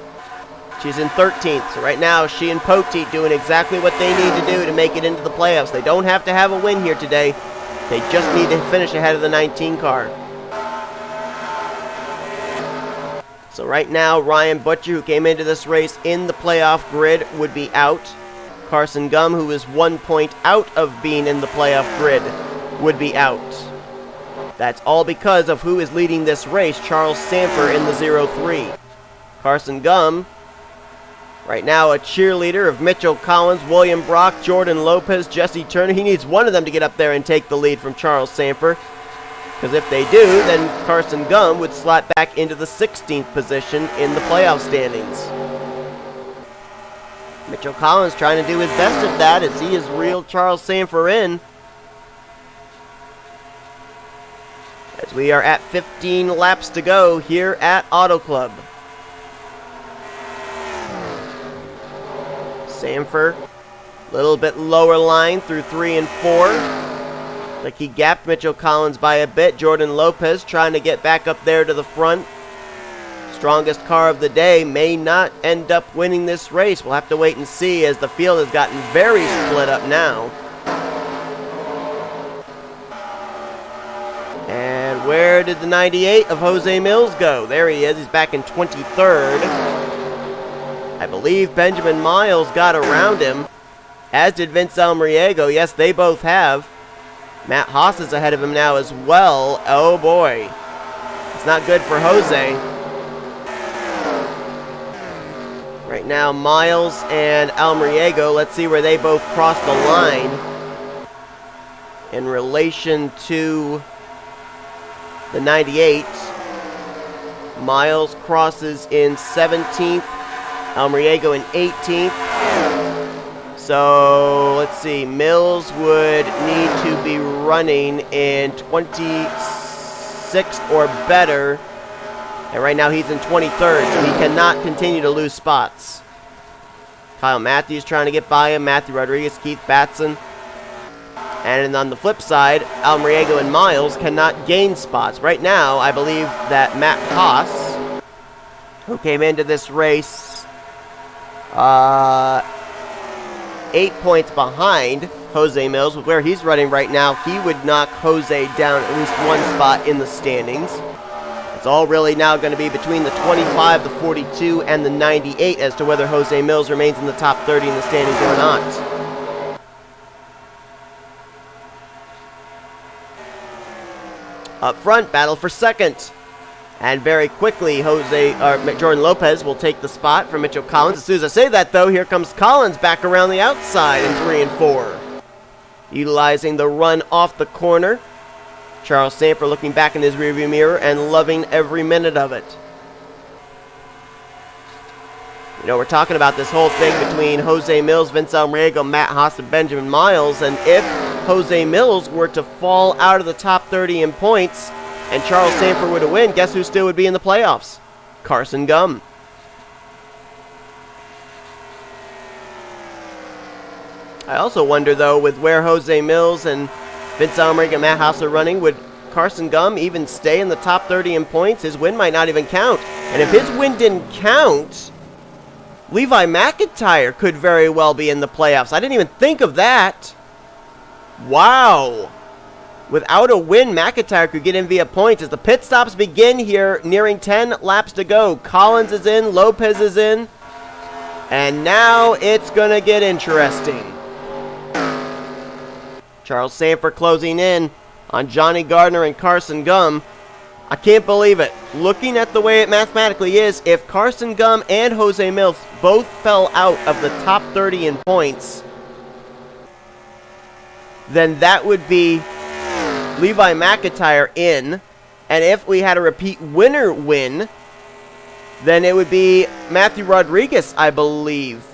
Speaker 1: She's in 13th. So right now, she and Poteet doing exactly what they need to do to make it into the playoffs. They don't have to have a win here today. They just need to finish ahead of the 19 car. So right now, Ryan Butcher, who came into this race in the playoff grid, would be out. Carson Gum, who is 1 point out of being in the playoff grid, would be out. That's all because of who is leading this race, Charles Sandfer in the 0-3. Carson Gum, right now a cheerleader of Mitchell Collins, William Brock, Jordan Lopez, Jesse Turner. He needs one of them to get up there and take the lead from Charles Sandfer. Because if they do, then Carson Gum would slot back into the 16th position in the playoff standings. Mitchell Collins trying to do his best at that as he has reeled Charles Sandfer in. As we are at 15 laps to go here at Auto Club. Sandfer, a little bit lower line through 3 and 4. Like he gapped Mitchell Collins by a bit. Jordan Lopez trying to get back up there to the front. Strongest car of the day may not end up winning this race. We'll have to wait and see, as the field has gotten very split up now. And where did the 98 of J Millz go? There he is. He's back in 23rd. I believe Benjamin Miles got around him, as did V Almariego. Yes, they both have. M Haas is ahead of him now as well. Oh boy. It's not good for Jose. Right now, Miles and Almariego, let's see where they both cross the line in relation to the 98. Miles crosses in 17th, Almariego in 18th. So, let's see, Millz would need to be running in 26th or better. And right now he's in 23rd, so he cannot continue to lose spots. Kyle Mathews trying to get by him, Matthew Rodriguez, K Batson. And on the flip side, Almariego and Miles cannot gain spots. Right now, I believe that M Haas, who came into this race 8 points behind Jose Millz. With where he's running right now, he would knock Jose down at least one spot in the standings. It's all really now going to be between the 25, the 42, and the 98 as to whether Jose Millz remains in the top 30 in the standings or not. Up front, battle for second. And very quickly, Jordan Lopez will take the spot from Mitchell Collins. As soon as I say that, though, here comes Collins back around the outside in 3 and 4. Utilizing the run off the corner. Charles Sandfer looking back in his rearview mirror and loving every minute of it. You know, we're talking about this whole thing between Jose Millz, V Almariego, Matt Haas, and Benjamin Miles. And if Jose Millz were to fall out of the top 30 in points and Charles Sandfer were to win, guess who still would be in the playoffs? Carson Gum. I also wonder, though, with where Jose Millz and V Almariego and Matt Haas are running, would Carson Gum even stay in the top 30 in points? His win might not even count. And if his win didn't count, Levi McIntire could very well be in the playoffs. I didn't even think of that. Wow. Without a win, McIntire could get in via points. As the pit stops begin here, nearing 10 laps to go. Collins is in, Lopez is in. And now it's going to get interesting. Charles Sandfer closing in on Johnny Gardner and Carson Gum. I can't believe it. Looking at the way it mathematically is, if Carson Gum and Jose Millz both fell out of the top 30 in points, then that would be Levi McIntire in. And if we had a repeat winner win, then it would be Matthew Rodriguez, I believe.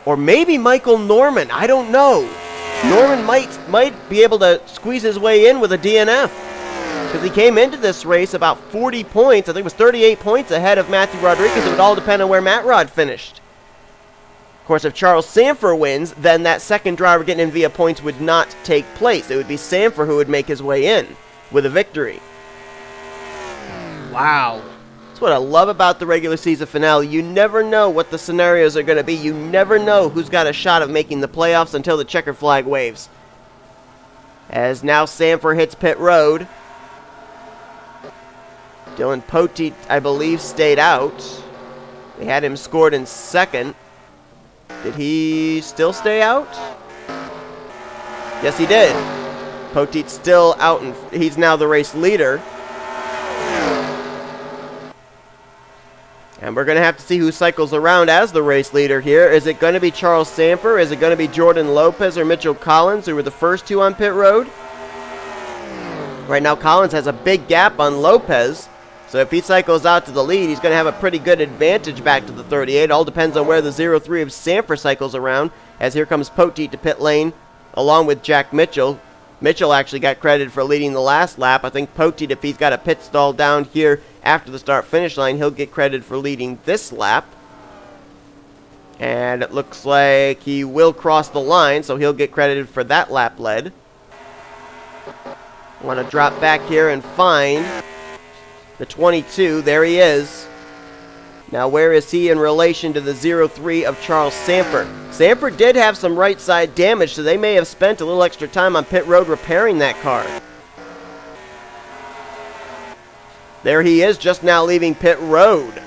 Speaker 1: Or maybe Michael Norman. I don't know. Norman might be able to squeeze his way in with a DNF. Because he came into this race about 40 points. I think it was 38 points ahead of Matthew Rodriguez. It would all depend on where Matt Rod finished. Of course, if Charles Sandfer wins, then that second driver getting in via points would not take place. It would be Sandfer who would make his way in with a victory. Wow. That's what I love about the regular season finale. You never know what the scenarios are going to be. You never know who's got a shot of making the playoffs until the checkered flag waves. As now Sandfer hits pit road. Dylan Poteet, I believe, stayed out. They had him scored in second. Did he still stay out? Yes, he did. Poteet's still out, and he's now the race leader. And we're going to have to see who cycles around as the race leader here. Is it going to be Charles Sandfer? Is it going to be Jordan Lopez or Mitchell Collins, who were the first two on pit road? Right now, Collins has a big gap on Lopez. So if he cycles out to the lead, he's going to have a pretty good advantage back to the 38. All depends on where the 0-3 of Sandfer cycles around. As here comes Poteet to pit lane, along with Jack Mitchell. Mitchell actually got credit for leading the last lap. I think Poteet, if he's got a pit stall down here after the start-finish line, he'll get credit for leading this lap. And it looks like he will cross the line, so he'll get credited for that lap led. I want to drop back here and find the 22. There he is. Now, where is he in relation to the 0-3 of Charles Sandfer? Sandfer did have some right side damage, so they may have spent a little extra time on pit road repairing that car. There he is, just now leaving pit road.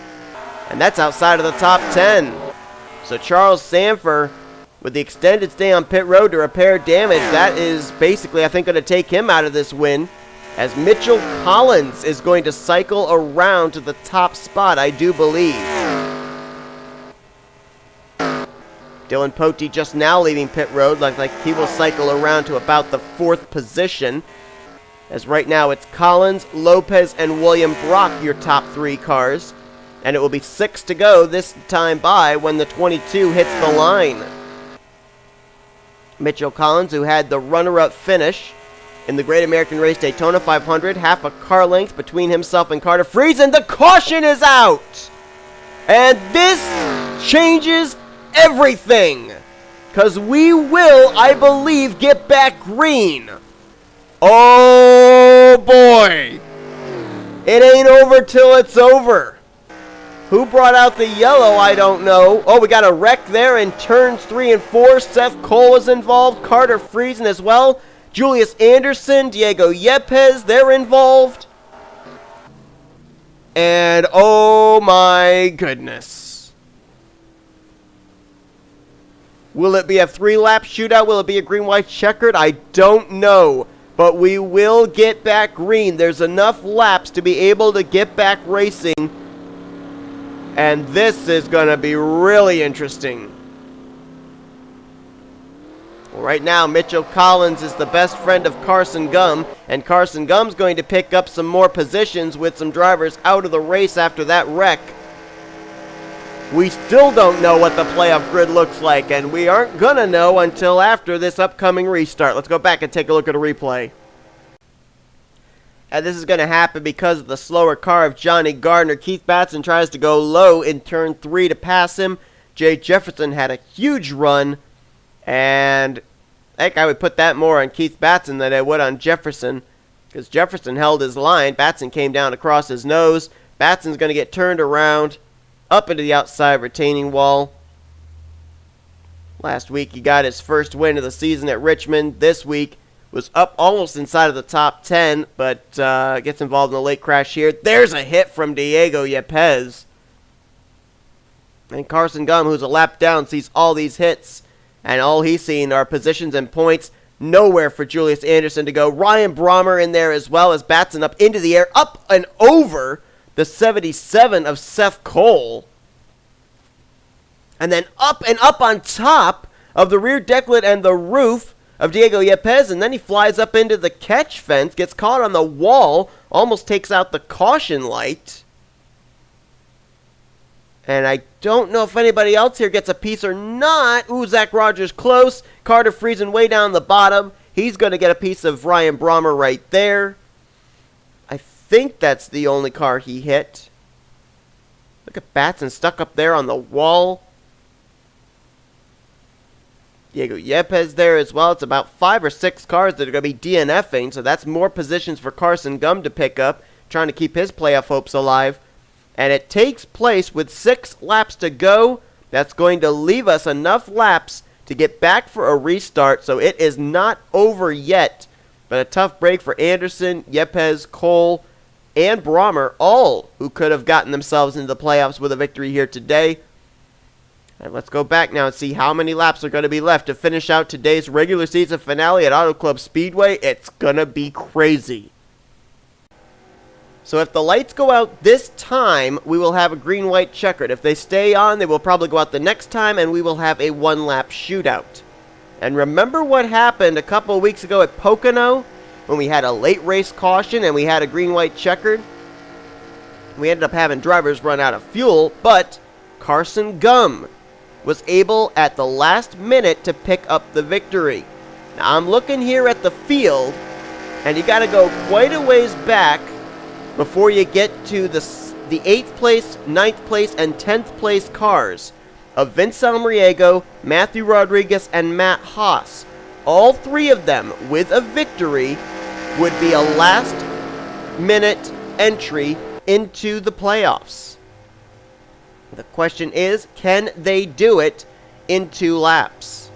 Speaker 1: And that's outside of the top 10. So Charles Sandfer, with the extended stay on pit road to repair damage, that is basically, I think, going to take him out of this win. As Mitchell Collins is going to cycle around to the top spot, I do believe. Dylan Poteet just now leaving pit road. Looks like he will cycle around to about the 4th position. As right now it's Collins, Lopez, and William Brock, your top 3 cars. And it will be 6 to go this time by when the 22 hits the line. Mitchell Collins, who had the runner-up finish in the Great American Race Daytona 500, half a car length between himself and Carter Friesen. The caution is out! And this changes everything! Because we will, I believe, get back green. Oh boy! It ain't over till it's over. Who brought out the yellow? I don't know. Oh, we got a wreck there in turns 3 and 4. Seth Cole was involved. Carter Friesen as well. Julius Anderson, Diego Yepes, they're involved. And oh my goodness. Will it be a 3-lap shootout? Will it be a green-white checkered? I don't know. But we will get back green. There's enough laps to be able to get back racing. And this is going to be really interesting. Well, right now, Mitchell Collins is the best friend of Carson Gum. And Carson Gum's going to pick up some more positions with some drivers out of the race after that wreck. We still don't know what the playoff grid looks like. And we aren't going to know until after this upcoming restart. Let's go back and take a look at a replay. And this is going to happen because of the slower car of Johnny Gardner. Keith Batson tries to go low in turn 3 to pass him. J Jefferson had a huge run. And I think I would put that more on Keith Batson than I would on Jefferson. Because Jefferson held his line. Batson came down across his nose. Batson's going to get turned around up into the outside retaining wall. Last week he got his first win of the season at Richmond. This week was up almost inside of the top 10, but gets involved in a late crash here. There's a hit from Diego Yepes. And Carson Gum, who's a lap down, sees all these hits. And all he's seen are positions and points. Nowhere for Julius Andersson to go. Ryan Brommer in there as well as Batson up into the air. Up and over the 77 of Seth Cole. And then up and up on top of the rear decklet and the roof of Diego Yepes, and then he flies up into the catch fence, gets caught on the wall, almost takes out the caution light. And I don't know if anybody else here gets a piece or not. Ooh, Zach Rogers close. Carter Friesen way down the bottom. He's going to get a piece of Ryan Brommer right there. I think that's the only car he hit. Look at Batson stuck up there on the wall. Diego Yepes there as well. It's about 5 or 6 cars that are going to be DNFing, so that's more positions for Carson Gum to pick up, trying to keep his playoff hopes alive. And it takes place with 6 laps to go. That's going to leave us enough laps to get back for a restart, so it is not over yet. But a tough break for Andersson, Yepes, Cole, and Brommer, all who could have gotten themselves into the playoffs with a victory here today. And let's go back now and see how many laps are going to be left to finish out today's regular season finale at Auto Club Speedway. It's going to be crazy. So if the lights go out this time, we will have a green-white checkered. If they stay on, they will probably go out the next time, and we will have a 1-lap shootout. And remember what happened a couple of weeks ago at Pocono when we had a late race caution and we had a green-white checkered? We ended up having drivers run out of fuel, but Carson Gum was able at the last minute to pick up the victory. Now I'm looking here at the field, and you got to go quite a ways back before you get to the 8th place, 9th place, and 10th place cars of Vince Almariego, Matthew Rodriguez, and Matt Haas. All 3 of them with a victory would be a last minute entry into the playoffs. The question is, can they do it in 2 laps?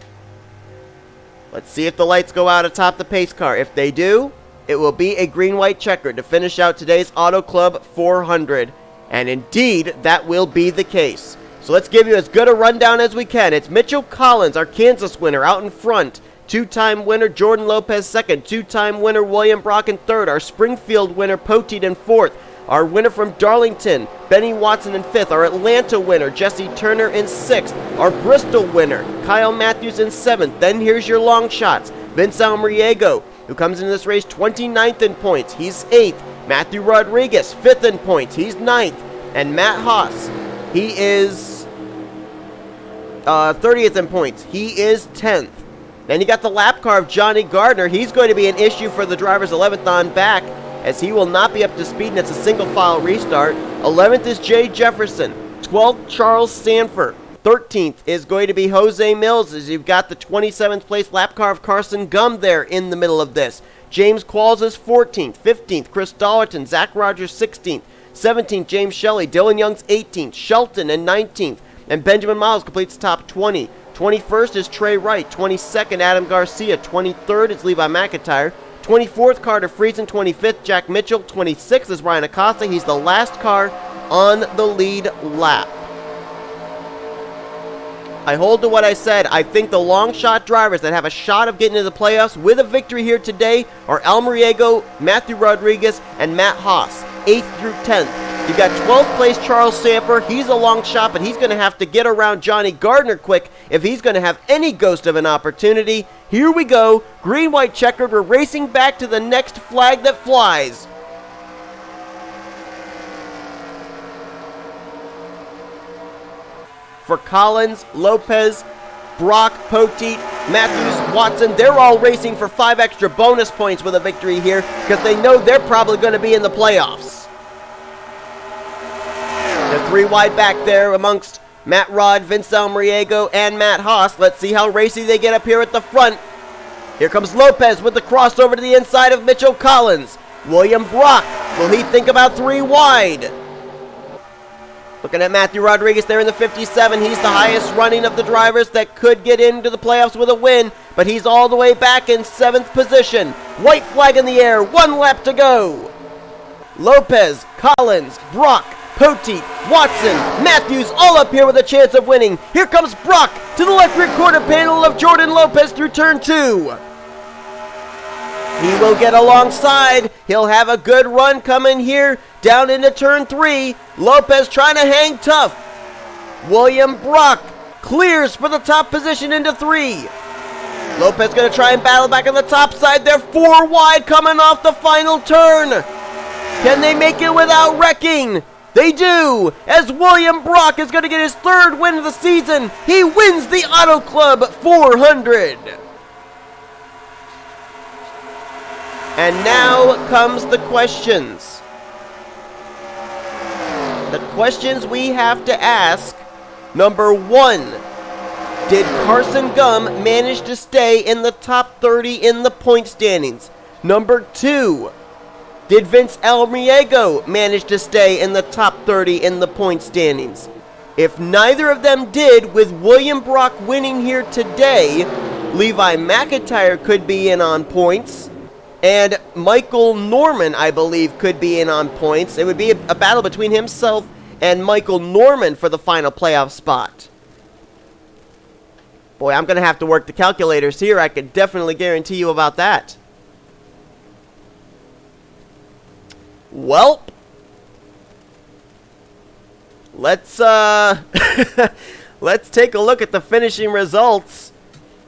Speaker 1: Let's see if the lights go out atop the pace car. If they do, it will be a green-white checkered to finish out today's Auto Club 400. And indeed, that will be the case. So let's give you as good a rundown as we can. It's Mitchell Collins, our Kansas winner, out in front. 2-time winner Jordan Lopez second. 2-time winner William Brock in third. Our Springfield winner Poteet in fourth. Our winner from Darlington, Benny Watson in 5th. Our Atlanta winner, Jesse Turner in 6th. Our Bristol winner, Kyle Mathews in 7th. Then here's your long shots. Vince Almariego, who comes into this race 29th in points. He's 8th. Matthew Rodriguez, 5th in points. He's 9th. And Matt Haas, he is 30th in points. He is 10th. Then you got the lap car of Johnny Gardner. He's going to be an issue for the drivers 11th on back, as he will not be up to speed, and it's a single file restart. 11th is J Jefferson. 12th, Charles Sandfer. 13th is going to be J Millz, as you've got the 27th place lap car of Carson Gum there in the middle of this. J Qualls is 14th. 15th, Chris Dollerton. Zach Rogers 16th. 17th, James Shelly. Dylan Young's 18th. Shelton in 19th. And Benjamin Miles completes the top 20. 21st is T Wright. 22nd, Adam Garcia. 23rd is Levi McIntire. 24th, Carter Friesen. 25th, Jack Mitchell. 26th is R Acosta. He's the last car on the lead lap. I hold to what I said. I think the long shot drivers that have a shot of getting into the playoffs with a victory here today are L Mariego, Matthew Rodriguez, and M Haas, 8th through 10th. You've got 12th place Charles Sandfer. He's a long shot, but he's going to have to get around J Gardner quick if he's going to have any ghost of an opportunity. Here we go. Green, white, checkered. We're racing back to the next flag that flies. For Collins, Lopez, Brock, Poteet, Mathews, Watson, they're all racing for 5 extra bonus points with a victory here because they know they're probably going to be in the playoffs. The 3 wide back there amongst Matt Rod, Vince Almariego, and Matt Haas. Let's see how racy they get up here at the front. Here comes Lopez with the crossover to the inside of Mitchell Collins. William Brock, will he think about 3 wide? Looking at Matthew Rodriguez there in the 57. He's the highest running of the drivers that could get into the playoffs with a win, but he's all the way back in 7th position. White flag in the air, 1 lap to go. Lopez, Collins, Brock, Poteet, Watson, Mathews all up here with a chance of winning. Here comes Brock to the left rear quarter panel of Jordan Lopez through turn 2. He will get alongside. He'll have a good run coming here down into turn 3. Lopez trying to hang tough. William Brock clears for the top position into 3. Lopez going to try and battle back on the top side. They're 4 wide coming off the final turn. Can they make it without wrecking? They do, as William Brock is going to get his 3rd win of the season. He wins the Auto Club 400. And now comes the questions. The questions we have to ask. Number 1, did Carson Gum manage to stay in the top 30 in the point standings? Number 2, did Vince Almariego manage to stay in the top 30 in the point standings? If neither of them did, with William Brock winning here today, Levi McIntire could be in on points. And Michael Norman, I believe, could be in on points. It would be a battle between himself and Michael Norman for the final playoff spot. Boy, I'm going to have to work the calculators here. I can definitely guarantee you about that. Well, let's let's take a look at the finishing results.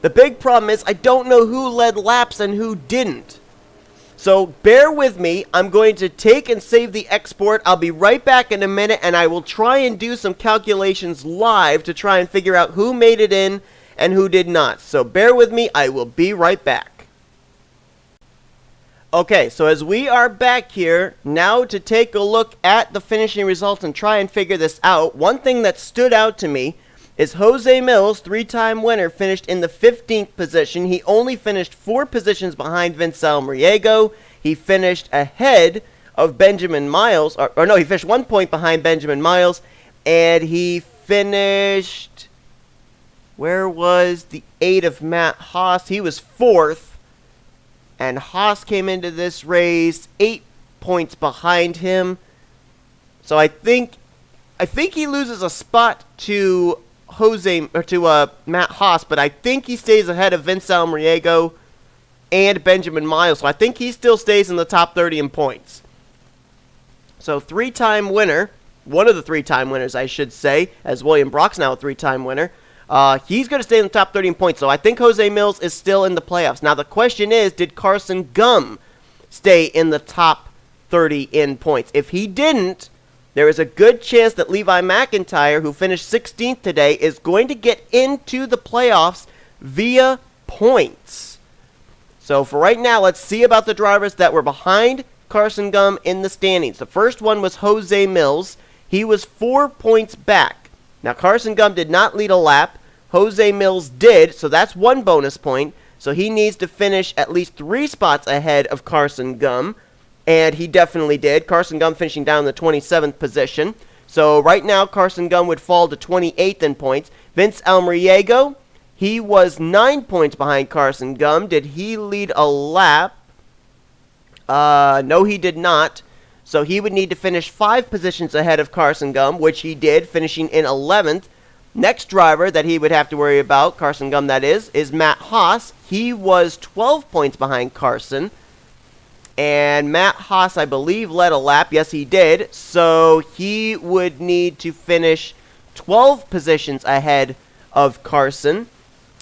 Speaker 1: The big problem is I don't know who led laps and who didn't. So bear with me. I'm going to take and save the export. I'll be right back in a minute, and I will try and do some calculations live to try and figure out who made it in and who did not. So bear with me. I will be right back. Okay, so as we are back here now to take a look at the finishing results and try and figure this out, one thing that stood out to me is J Millz, 3-time winner, finished in the 15th position. He only finished 4 positions behind Vince Almariego. He finished ahead of Benjamin Miles, or no, he finished 1 point behind Benjamin Miles, and he finished, where was the 8 of Matt Haas? He was 4th, and Haas came into this race 8 points behind him. So I think he loses a spot to Matt Haas, but I think he stays ahead of Vince Almariego and Benjamin Miles. So I think he still stays in the top 30 in points. So 3-time winner, one of the 3-time winners, I should say, as William Brock's now a 3-time winner. He's going to stay in the top 30 in points. So I think J Millz is still in the playoffs. Now the question is, did Carson Gum stay in the top 30 in points? If he didn't, there is a good chance that Levi McIntire, who finished 16th today, is going to get into the playoffs via points. So for right now, let's see about the drivers that were behind Carson Gum in the standings. The first one was J Millz. He was 4 points back. Now Carson Gum did not lead a lap. J Millz did, so that's 1 bonus point. So he needs to finish at least 3 spots ahead of Carson Gum. and he definitely did. Carson Gum finishing down in the 27th position. So right now, Carson Gum would fall to 28th in points. Vince Almariego, he was 9 points behind Carson Gum. Did he lead a lap? No, he did not. So he would need to finish 5 positions ahead of Carson Gum, which he did, finishing in 11th. Next driver that he would have to worry about, Carson Gum that is Matt Haas. He was 12 points behind Carson. And Matt Haas, I believe, led a lap. Yes, he did. So he would need to finish 12 positions ahead of Carson.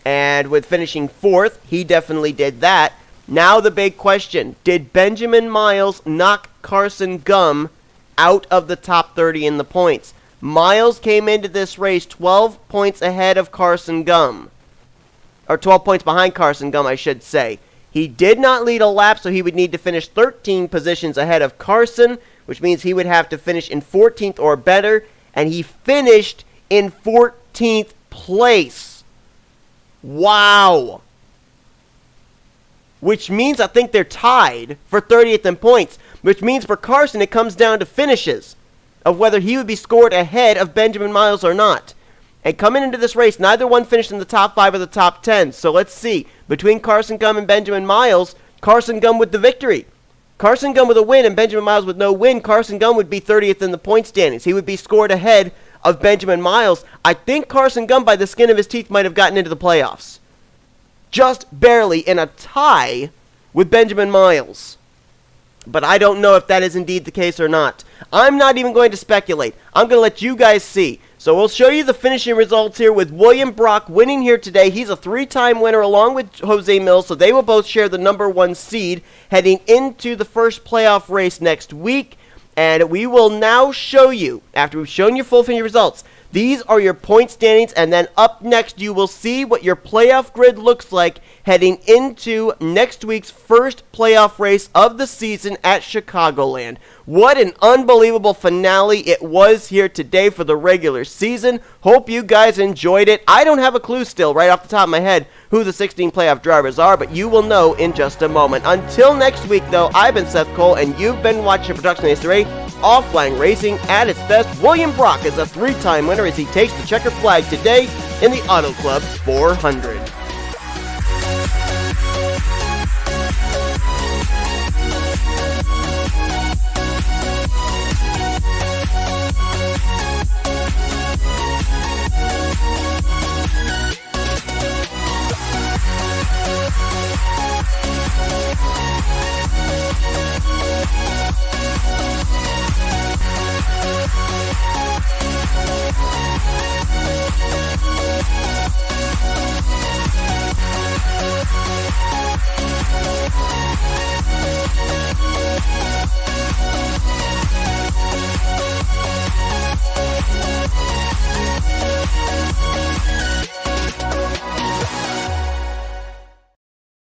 Speaker 1: And with finishing 4th, he definitely did that. Now the big question, did Benjamin Miles knock Carson Gum out of the top 30 in the points? Miles came into this race 12 points ahead of Carson Gum. Or 12 points behind Carson Gum, I should say. He did not lead a lap, so he would need to finish 13 positions ahead of Carson, which means he would have to finish in 14th or better, and he finished in 14th place. Wow. Which means I think they're tied for 30th in points, which means for Carson it comes down to finishes of whether he would be scored ahead of Benjamin Miles or not. And coming into this race, neither one finished in the top 5 or the top 10. So let's see. Between Carson Gum and Benjamin Miles, Carson Gum with the victory. Carson Gum with a win and Benjamin Miles with no win. Carson Gum would be 30th in the point standings. He would be scored ahead of Benjamin Miles. I think Carson Gum, by the skin of his teeth, might have gotten into the playoffs. Just barely in a tie with Benjamin Miles. But I don't know if that is indeed the case or not. I'm not even going to speculate. I'm going to let you guys see. So we'll show you the finishing results here with William Brock winning here today. He's a 3-time winner along with Jose Millz, so they will both share the number 1 seed heading into the first playoff race next week. And we will now show you, after we've shown you full finishing results, these are your point standings, and then up next you will see what your playoff grid looks like heading into next week's first playoff race of the season at Chicagoland. What an unbelievable finale it was here today for the regular season. Hope you guys enjoyed it. I don't have a clue still right off the top of my head who the 16 playoff drivers are, but you will know in just a moment. Until next week, though, I've been Seth Cole, and you've been watching a production of NNSCRA Offline Racing at its best. William Brock is a 3-time winner as he takes the checkered flag today in the Auto Club 400.